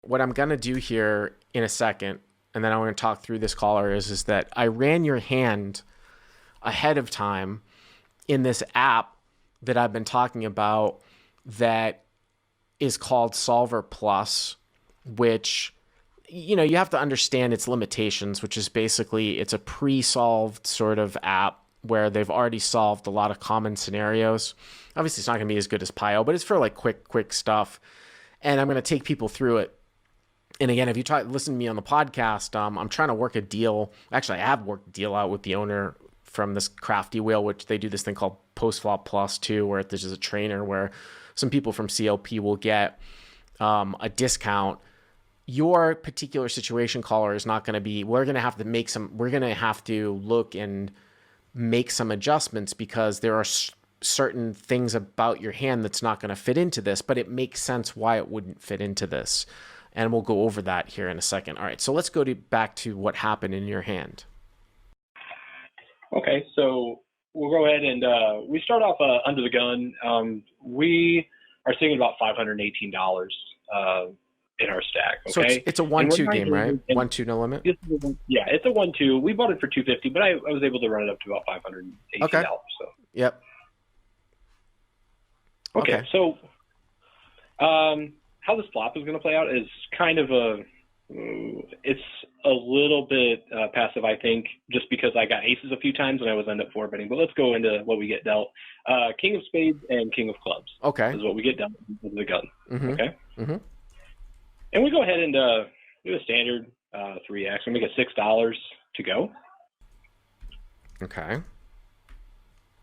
What I'm going to do here in a second, and then I'm going to talk through this caller, is that I ran your hand ahead of time in this app that I've been talking about that is called Solver Plus, which, you know, you have to understand its limitations, which is basically it's a pre-solved sort of app where they've already solved a lot of common scenarios. Obviously, it's not going to be as good as Pio, but it's for like quick stuff. And I'm going to take people through it. And again, if you listen to me on the podcast, I'm trying to work a deal. Actually, I have worked a deal out with the owner from this Crafty Wheel, which they do this thing called Post Flop Plus too, where there's a trainer where some people from CLP will get a discount. Your particular situation, caller, is not going to be. We're going to have to look and make some adjustments because there are certain things about your hand that's not going to fit into this, but it makes sense why it wouldn't fit into this. And we'll go over that here in a second. All right, so let's go back to what happened in your hand. Okay, so we'll go ahead and we start off under the gun. We are sitting at about $518 in our stack. Okay, so it's a 1-2 game, right? 1-2 no limit. Yeah, it's a 1-2. We bought it for $250, but I was able to run it up to about $518. Okay. So. Yep. Okay. So, how this flop is going to play out is kind of it's a little bit passive, I think, just because I got aces a few times and I was end up 4-betting. But let's go into what we get dealt. King of spades and king of clubs. Okay. Is what we get dealt with the gun. Mm-hmm. Okay. Mm-hmm. And we go ahead and do a standard 3x and make it $6 to go. Okay.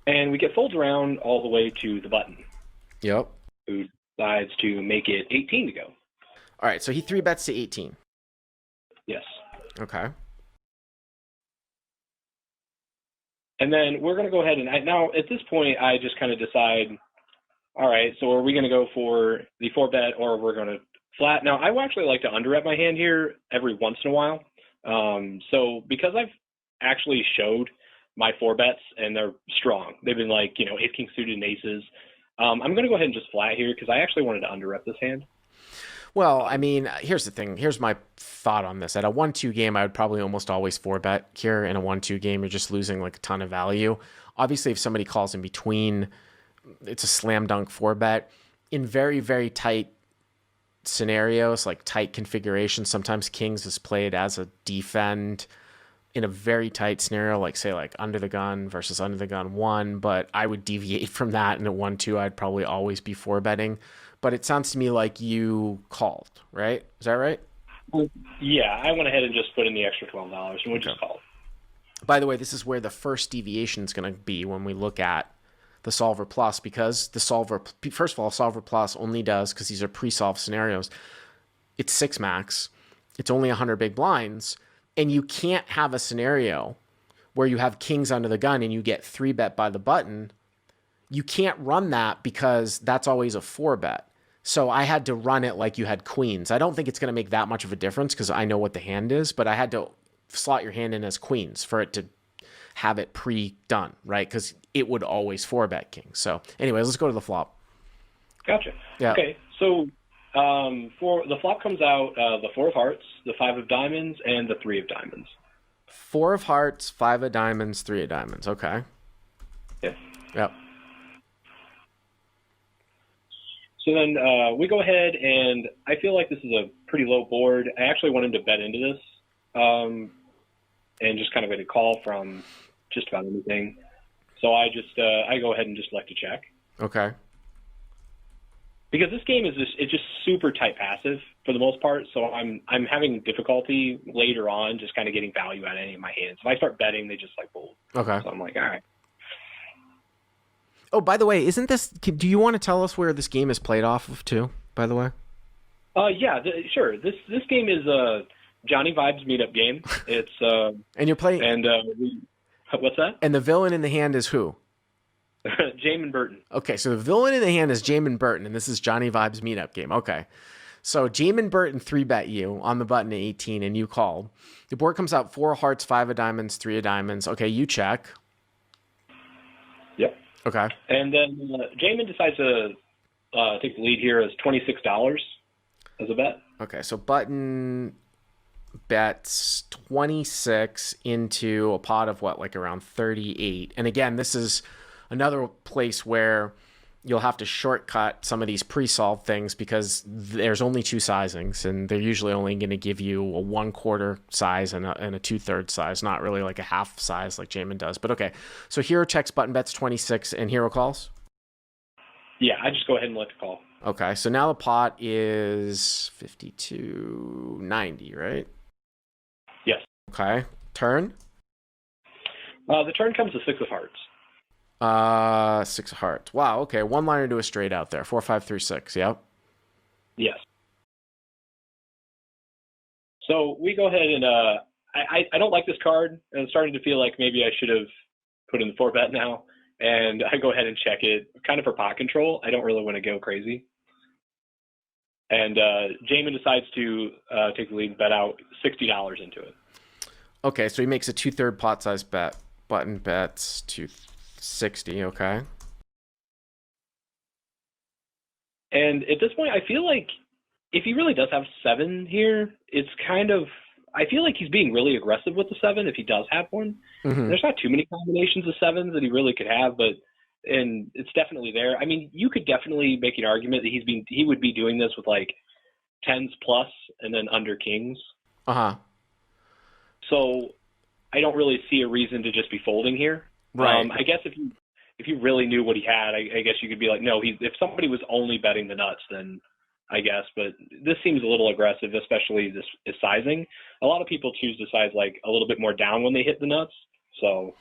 And we get folds around all the way to the button. Yep. Who decides to make it 18 to go. All right, so he 3-bets to 18. Yes. Okay. And then we're going to go ahead and now at this point, I just kind of decide, all right, so are we going to go for the 4-bet or we're going to flat? Now, I actually like to under-bet my hand here every once in a while. So because I've actually showed my 4-bets and they're strong, they've been like, ace, king suited and aces. I'm going to go ahead and just flat here because I actually wanted to under-rep this hand. Well, I mean, here's the thing. Here's my thought on this. At a 1-2 game, I would probably almost always 4-bet here. In a 1-2 game, you're just losing like a ton of value. Obviously, if somebody calls in between, it's a slam dunk 4-bet. In very, very tight scenarios, like tight configurations, sometimes kings is played as a defend in a very tight scenario, like say like under the gun versus under the gun 1, but I would deviate from that. In a 1-2, I'd probably always be 4-betting. But it sounds to me like you called, right? Is that right? Yeah, I went ahead and just put in the extra $12 and we just called. By the way, this is where the first deviation is going to be when we look at the Solver Plus, because the Solver, first of all, Solver Plus only does, because these are pre-solved scenarios, it's 6 max. It's only 100 big blinds. And you can't have a scenario where you have kings under the gun and you get 3-bet by the button. You can't run that because that's always a 4-bet. So I had to run it like you had queens. I don't think it's going to make that much of a difference because I know what the hand is, but I had to slot your hand in as queens for it to have it pre-done, right? Because it would always 4-bet king. So anyways, let's go to the flop. Gotcha. Yeah. Okay, so for the flop comes out the 4 of hearts, the 5 of diamonds, and the 3 of diamonds. 4 of hearts, 5 of diamonds, 3 of diamonds. Okay. Yeah. Yep. So then we go ahead, and I feel like this is a pretty low board. I actually wanted to bet into this and just kind of get a call from just about anything. So I go ahead and just elect to check. Okay. Because this game is just super tight passive for the most part, so I'm having difficulty later on just kind of getting value out of any of my hands. If I start betting, they just like fold. Okay. So I'm like, all right. Oh, by the way, isn't this? Do you want to tell us where this game is played off of too? By the way. Yeah, sure. This game is a Johnny Vibes meetup game. It's and you're playing. And what's that? And the villain in the hand is who? Jaman Burton. Okay, so the villain in the hand is Jaman Burton, and this is Johnny Vibes meetup game. Okay, so Jaman Burton 3-bet you on the button at 18, and you called. The board comes out 4 of hearts, 5 of diamonds, 3 of diamonds. Okay, you check. Yep. Okay. And then Jaman decides to take the lead here as $26 as a bet. Okay, so button bets 26 into a pot of what, like around 38. And again, this is another place where you'll have to shortcut some of these pre-solved things because there's only two sizings and they're usually only going to give you a 1/4 size and a 2/3 size, not really like a half size like Jaman does. But okay, so Hero checks button bets 26 and Hero calls? Yeah, I just go ahead and let the call. Okay, so now the pot is 52.90, right? Yes. Okay, turn? The turn comes to 6 of hearts. 6 of hearts. Wow, okay, one liner to a straight out there. 4, 5, 3, 6, yep. Yes. So we go ahead and I don't like this card, and I'm starting to feel like maybe I should have put in the 4-bet now. And I go ahead and check it, kind of for pot control. I don't really want to go crazy. And Jaman decides to take the lead and bet out $60 into it. Okay, so he makes a 2/3 pot size bet. Button bets to 60, okay. And at this point, I feel like if he really does have 7 here, it's kind of, I feel like he's being really aggressive with the 7 if he does have one. Mm-hmm. There's not too many combinations of 7s that he really could have, and it's definitely there. I mean, you could definitely make an argument that he would be doing this with like 10s plus and then under kings. Uh-huh. So I don't really see a reason to just be folding here. Right. I guess if you really knew what he had, I guess you could be like, no, if somebody was only betting the nuts, then I guess. But this seems a little aggressive, especially this is sizing. A lot of people choose to size like a little bit more down when they hit the nuts. So,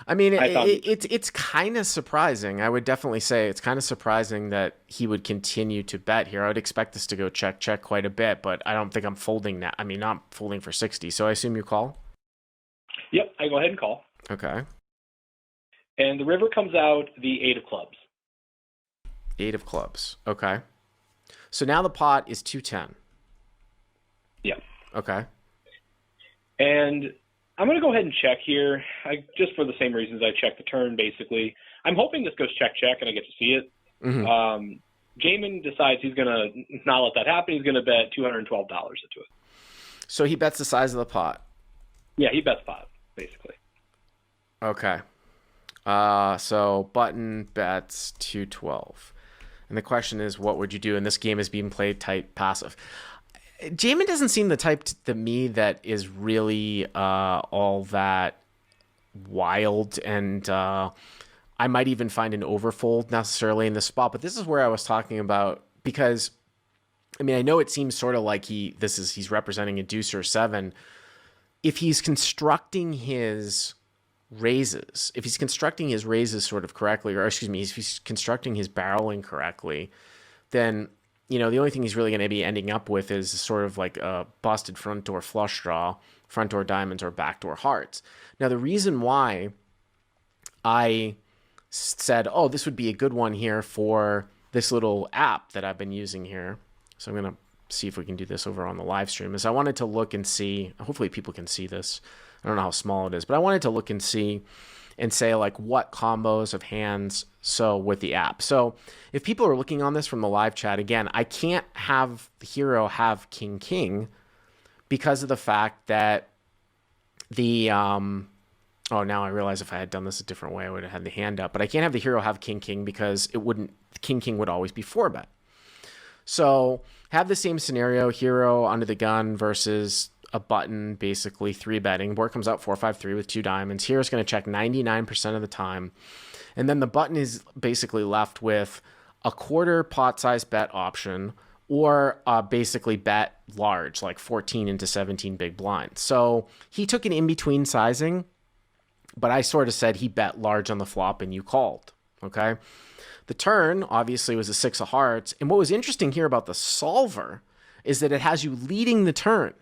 I mean, it's kind of surprising. I would definitely say it's kind of surprising that he would continue to bet here. I would expect this to go check quite a bit, but I don't think I'm folding that. I mean, not folding for 60. So I assume you call? Yep, I go ahead and call. Okay. And the river comes out the 8 of clubs. 8 of clubs. Okay. So now the pot is 210. Yep. Okay. And I'm going to go ahead and check here, just for the same reasons I checked the turn, basically. I'm hoping this goes check, and I get to see it. Mm-hmm. Jaman decides he's going to not let that happen. He's going to bet $212 into it. So he bets the size of the pot. Yeah, he bets pot, basically. Okay. So button bets 212. And the question is, what would you do? And this game is being played tight passive. Jaman doesn't seem the type to me that is really all that wild, and I might even find an overfold necessarily in this spot. But this is where I was talking about, because I mean, I know it seems sort of like he's representing a deuce or 7. If he's constructing his raises, sort of correctly, or excuse me, if he's constructing his barreling correctly, then the only thing he's really going to be ending up with is sort of like a busted front door flush draw, front door diamonds, or backdoor hearts. Now, the reason why I said, oh, this would be a good one here for this little app that I've been using here. So I'm going to see if we can do this over on the live stream, is I wanted to look and see, hopefully people can see this. I don't know how small it is, but I wanted to look and see and say like what combos of hands with the app. So if people are looking on this from the live chat, again, I can't have the hero have king because of the fact that the now I realize if I had done this a different way, I would have had the hand up, but I can't have the hero have king because king would always be 4-bet. So have the same scenario, hero under the gun versus a button, basically 3-betting. Board comes out 4-5-3 with 2 diamonds. Hero's going to check 99% of the time. And then the button is basically left with a 1/4 pot size bet option, or basically bet large, like 14 into 17 big blinds. So he took an in-between sizing, but I sort of said he bet large on the flop and you called, okay? The turn, obviously, was a 6 of hearts. And what was interesting here about the solver is that it has you leading the turn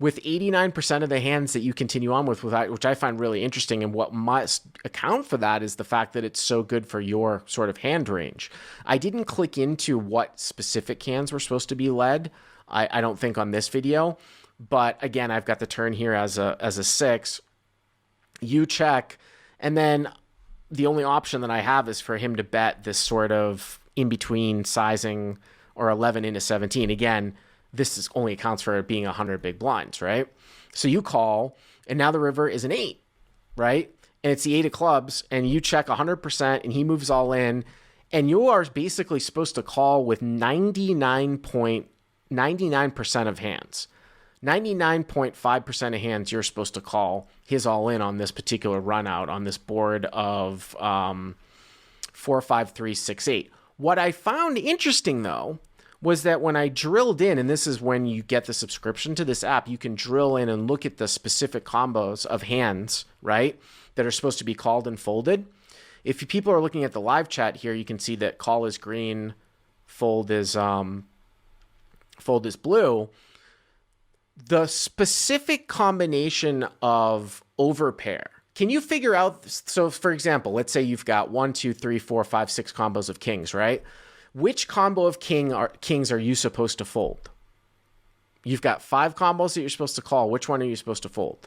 with 89% of the hands that you continue on with, which I find really interesting. And what must account for that is the fact that it's so good for your sort of hand range. I didn't click into what specific hands were supposed to be led, I don't think, on this video. But again, I've got the turn here as a 6. You check, and then the only option that I have is for him to bet this sort of in-between sizing, or 11 into 17. Again, this is only accounts for it being 100 big blinds, right? So you call, and now the river is an 8, right? And it's the 8 of clubs, and you check 100%, and he moves all in, and you are basically supposed to call with 99% of hands. 99.5% of hands you're supposed to call his all in on this particular run out on this board of 4, 5, 3, 6, 8. What I found interesting, though, was that when I drilled in, and this is when you get the subscription to this app, you can drill in and look at the specific combos of hands, right, that are supposed to be called and folded. If people are looking at the live chat here, you can see that call is green, fold is blue. The specific combination of overpair. Can you figure out, so for example, let's say you've got 1, 2, 3, 4, 5, 6 combos of kings, right? Which combo of kings are you supposed to fold? You've got 5 combos that you're supposed to call. Which one are you supposed to fold?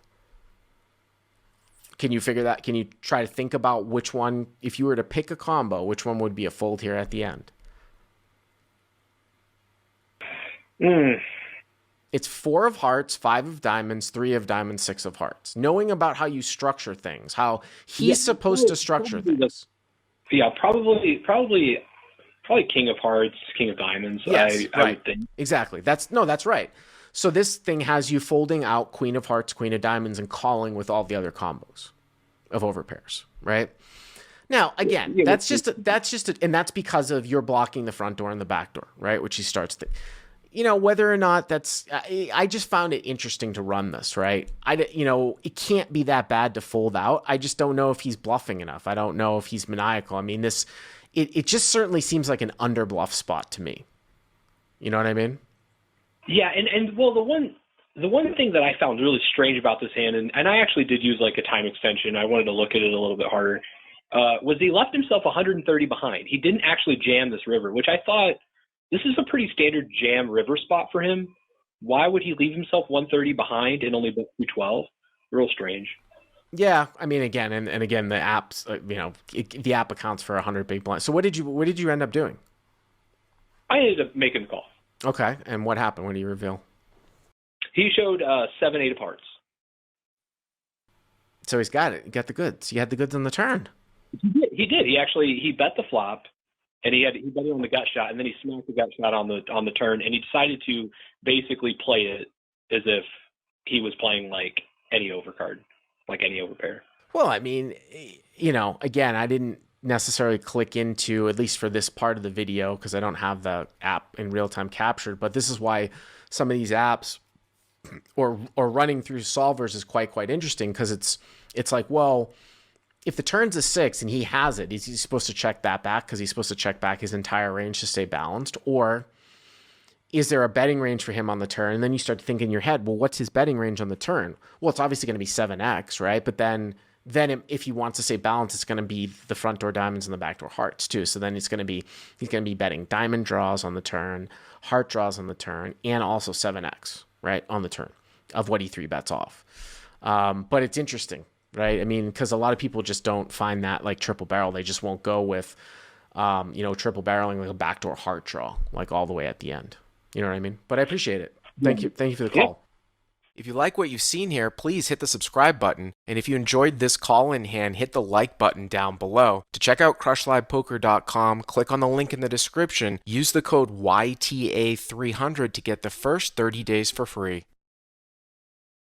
Can you figure that? Can you try to think about which one, if you were to pick a combo, which one would be a fold here at the end? It's 4 of hearts, 5 of diamonds, 3 of diamonds, 6 of hearts. Knowing about how you structure things, how he's supposed to structure things. Yeah, probably king of hearts, king of diamonds. Yes, I would think. Exactly. That's right. So this thing has you folding out queen of hearts, queen of diamonds, and calling with all the other combos of overpairs, right? Now, again, that's just and that's because of you're blocking the front door and the back door, right? Which he starts to, whether or not that's, I just found it interesting to run this, right? It can't be that bad to fold out. I just don't know if he's bluffing enough. I don't know if he's maniacal. I mean, it just certainly seems like an under bluff spot to me. You know what I mean? Yeah, and well, the one thing that I found really strange about this hand, and I actually did use like a time extension. I wanted to look at it a little bit harder. Was he left himself 130 behind? He didn't actually jam this river, which I thought this is a pretty standard jam river spot for him. Why would he leave himself 130 behind and only bet 212? Real strange. Yeah, I mean, again, and again, the apps, the app accounts for 100 big blinds. So what did you end up doing? I ended up making the call. Okay, and what happened? What did you reveal? He showed 7, 8 of hearts. So he's got it. He got the goods. He had the goods on the turn. He did. He bet the flop, and he bet it on the gut shot, and then he smacked the gut shot on the turn, and he decided to basically play it as if he was playing like any overcard, like any overpair. Well, I mean, again, I didn't necessarily click into, at least for this part of the video, because I don't have the app in real time captured, but this is why some of these apps or running through solvers is quite interesting, because it's like, well, if the turn's a 6 and he has it, is he supposed to check that back because he's supposed to check back his entire range to stay balanced? Or is there a betting range for him on the turn? And then you start to think in your head, well, what's his betting range on the turn? Well, it's obviously going to be 7x, right? But then if he wants to stay balanced, it's going to be the front door diamonds and the back door hearts too. So then he's going to be betting diamond draws on the turn, heart draws on the turn, and also 7x, right, on the turn of what he 3-bets off. But it's interesting, right? I mean, because a lot of people just don't find that like triple barrel. They just won't go with, triple barreling like a backdoor heart draw, like all the way at the end. You know what I mean? But I appreciate it. Thank you for the call. Yeah. If you like what you've seen here, please hit the subscribe button. And if you enjoyed this call-in hand, hit the like button down below. To check out crushlivepoker.com, click on the link in the description. Use the code YTA300 to get the first 30 days for free.